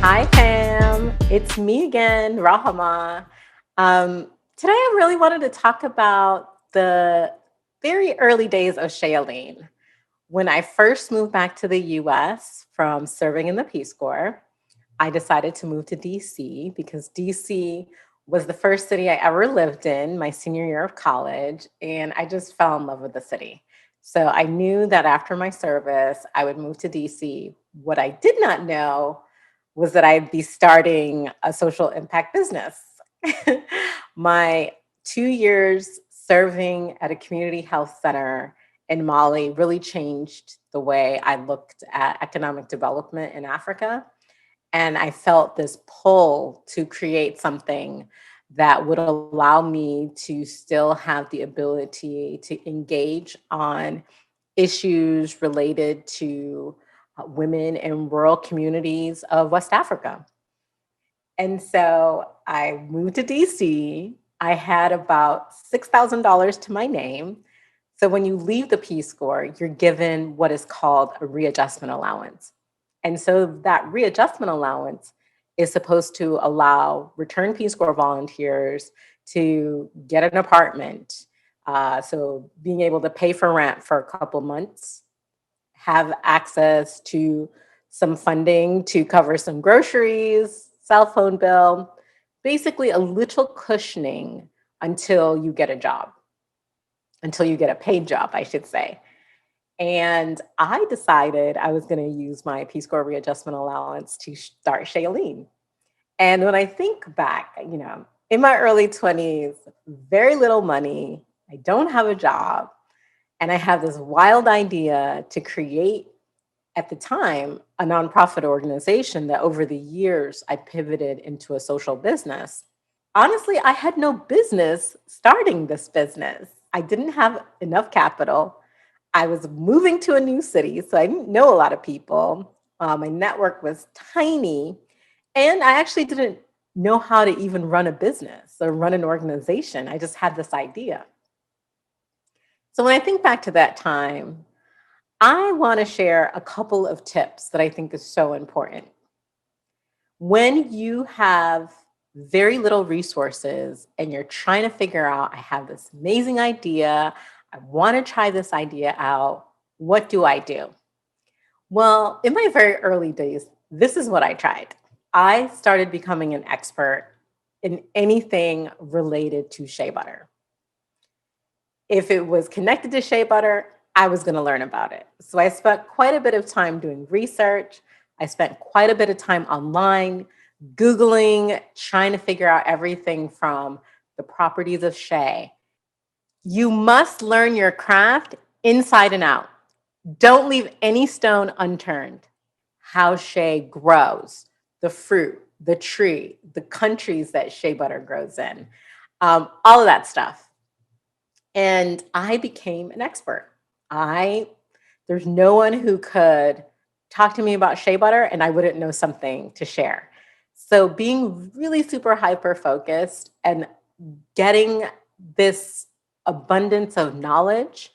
Hi, Pam. It's me again, Rahama. Today, I really wanted to talk about the very early days of Shailene. When I first moved back to the US from serving in the Peace Corps, I decided to move to DC because DC was the first city I ever lived in my senior year of college, and I just fell in love with the city. So I knew that after my service, I would move to DC. What I did not know was that I'd be starting a social impact business. My 2 years serving at a community health center in Mali really changed the way I looked at economic development in Africa. And I felt this pull to create something that would allow me to still have the ability to engage on issues related to women in rural communities of West Africa. And so I moved to DC. I had about $6,000 to my name. So when you leave the Peace Corps, you're given what is called a readjustment allowance. And so that readjustment allowance is supposed to allow returned Peace Corps volunteers to get an apartment. So being able to pay for rent for a couple months, have access to some funding to cover some groceries, cell phone bill, basically a little cushioning until you get a job, until you get a paid job, I should say. And I decided I was going to use my Peace Corps readjustment allowance to start Shailene. And when I think back, in my early 20s, very little money, I don't have a job, and I have this wild idea to create, at the time, a nonprofit organization that over the years I pivoted into a social business. Honestly, I had no business starting this business. I didn't have enough capital. I was moving to a new city, so I didn't know a lot of people. My network was tiny, and I actually didn't know how to even run a business or run an organization. I just had this idea. So when I think back to that time, I want to share a couple of tips that I think is so important. When you have very little resources and you're trying to figure out, I have this amazing idea, I want to try this idea out, what do I do? Well, in my very early days, this is what I tried. I started becoming an expert in anything related to shea butter. If it was connected to shea butter, I was going to learn about it. So I spent quite a bit of time doing research. I spent quite a bit of time online, Googling, trying to figure out everything from the properties of shea. You must learn your craft inside and out. Don't leave any stone unturned. How shea grows, the fruit, the tree, the countries that shea butter grows in, all of that stuff. And I became an expert. I There's no one who could talk to me about shea butter and I wouldn't know something to share. So being really super hyper focused and getting this abundance of knowledge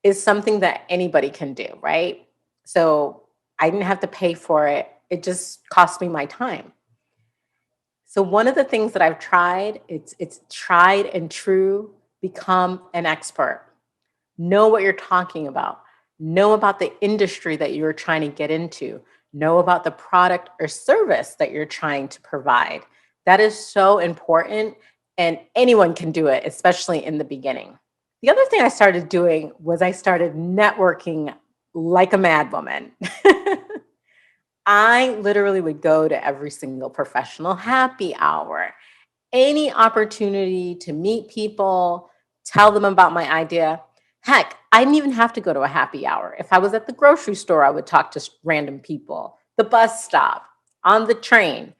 is something that anybody can do, right? So I didn't have to pay for it. It just cost me my time. So one of the things that I've tried, it's tried and true, become an expert. Know what you're talking about. Know about the industry that you're trying to get into. Know about the product or service that you're trying to provide. That is so important, and anyone can do it, especially in the beginning. The other thing I started doing was I started networking like a mad woman. I literally would go to every single professional happy hour, any opportunity to meet people, tell them about my idea. Heck, I didn't even have to go to a happy hour. If I was at the grocery store, I would talk to random people, the bus stop, on the train.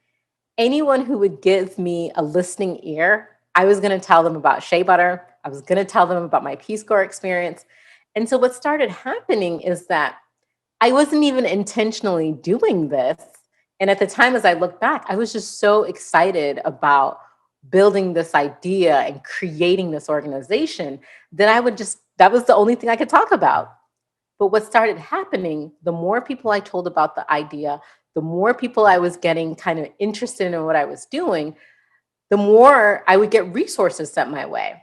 Anyone who would give me a listening ear, I was going to tell them about shea butter. I was going to tell them about my Peace Corps experience. And so what started happening is that I wasn't even intentionally doing this. And at the time, as I look back, I was just so excited about building this idea and creating this organization that that was the only thing I could talk about. But what started happening, the more people I told about the idea, the more people I was getting kind of interested in what I was doing, the more I would get resources sent my way.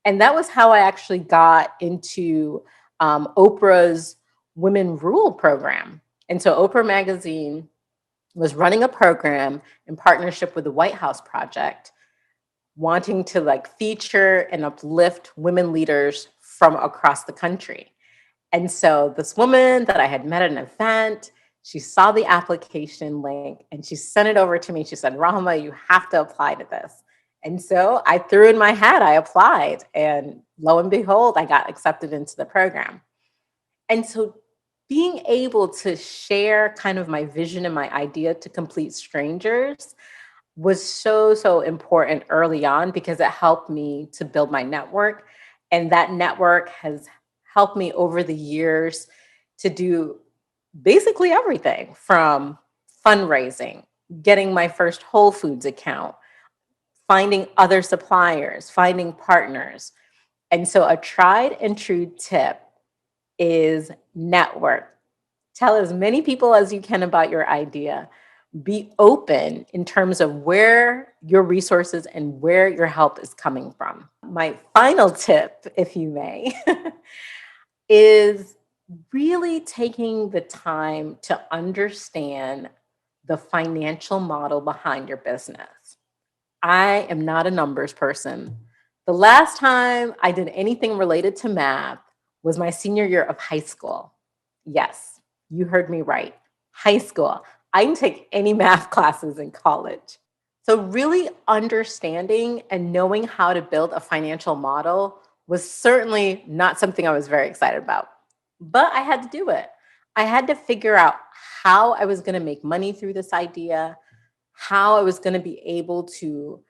And that was how I actually got into Oprah's Women Rule program. And so Oprah Magazine was running a program in partnership with the White House Project, wanting to like feature and uplift women leaders from across the country. And so this woman that I had met at an event, she saw the application link and she sent it over to me. She said, Rahma, you have to apply to this. And so I threw in my hat, I applied, and lo and behold, I got accepted into the program. And so being able to share kind of my vision and my idea to complete strangers was so, so important early on because it helped me to build my network. And that network has helped me over the years to do basically everything from fundraising, getting my first Whole Foods account, finding other suppliers, finding partners. And so a tried and true tip is network. Tell as many people as you can about your idea. Be open in terms of where your resources and where your help is coming from. My final tip, if you may, is really taking the time to understand the financial model behind your business. I am not a numbers person. The last time I did anything related to math was my senior year of high school. Yes, you heard me right. High school. I didn't take any math classes in college. So, really understanding and knowing how to build a financial model was certainly not something I was very excited about, but I had to do it. I had to figure out how I was going to make money through this idea, how I was going to be able to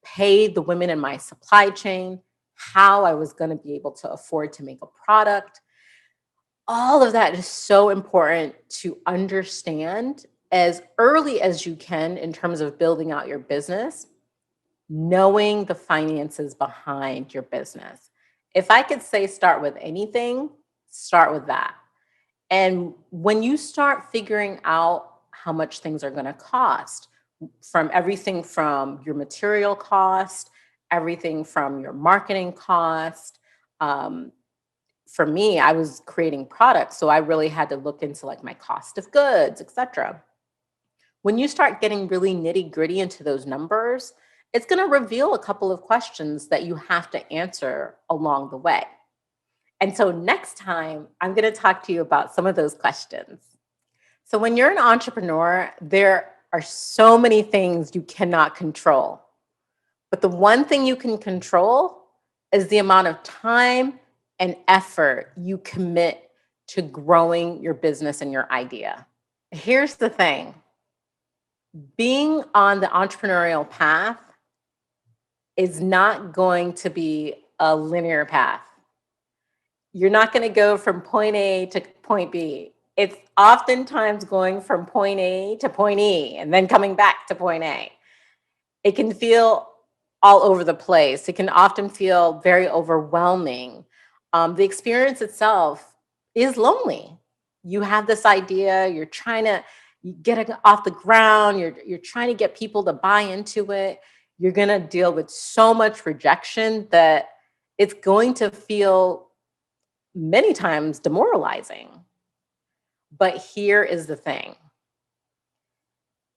pay the women in my supply chain, how I was going to be able to afford to make a product. All of that is so important to understand as early as you can in terms of building out your business, knowing the finances behind your business. If I could say start with anything, start with that. And when you start figuring out how much things are going to cost, from everything from your material cost, everything from your marketing cost, um, for me, I was creating products, so I really had to look into like my cost of goods, etc. When you start getting really nitty gritty into those numbers, it's going to reveal a couple of questions that you have to answer along the way. And so next time, I'm going to talk to you about some of those questions. So when you're an entrepreneur, there are so many things you cannot control. But the one thing you can control is the amount of time and effort you commit to growing your business and your idea. Here's the thing, being on the entrepreneurial path is not going to be a linear path. You're not going to go from point A to point B. It's oftentimes going from point A to point E and then coming back to point A. It can feel all over the place. It can often feel very overwhelming. The experience itself is lonely. You have this idea, you're trying to get it off the ground, you're trying to get people to buy into it. You're going to deal with so much rejection that it's going to feel many times demoralizing. But here is the thing,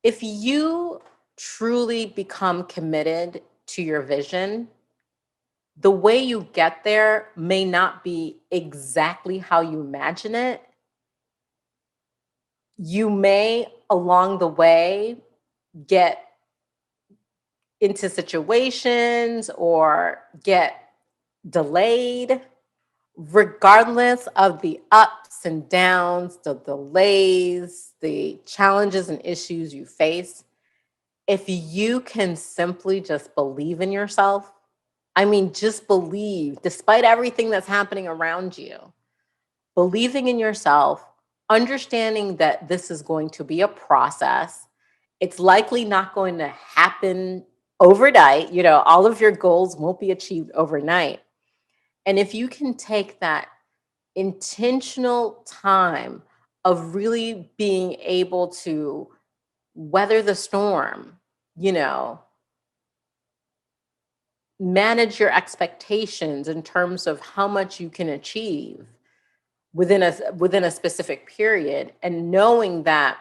if you truly become committed to your vision, the way you get there may not be exactly how you imagine it. You may, along the way, get into situations or get delayed. Regardless of the ups and downs, the delays, the challenges and issues you face, if you can simply just believe in yourself, I mean, just believe, despite everything that's happening around you, believing in yourself, understanding that this is going to be a process. It's likely not going to happen overnight. You know, all of your goals won't be achieved overnight. And if you can take that intentional time of really being able to weather the storm, you know, manage your expectations in terms of how much you can achieve within a specific period, and knowing that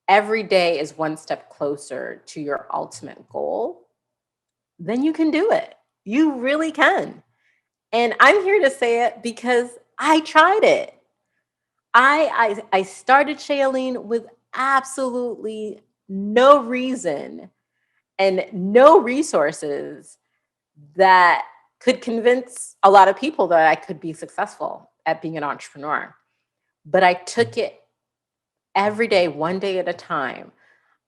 every day is one step closer to your ultimate goal, then you can do it. You really can. And I'm here to say it because I tried it. I started Shailene with absolutely no reason and no resources that could convince a lot of people that I could be successful at being an entrepreneur. But I took it every day, one day at a time.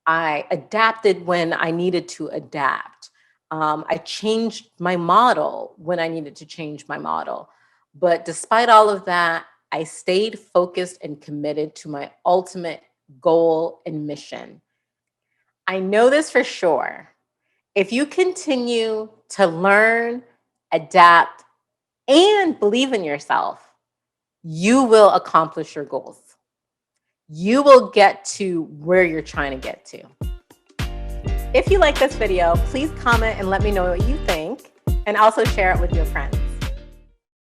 I adapted when I needed to adapt. I changed my model when I needed to change my model. But despite all of that, I stayed focused and committed to my ultimate goal and mission. I know this for sure. If you continue to learn, adapt, and believe in yourself, you will accomplish your goals. You will get to where you're trying to get to. If you like this video, please comment and let me know what you think, and also share it with your friends.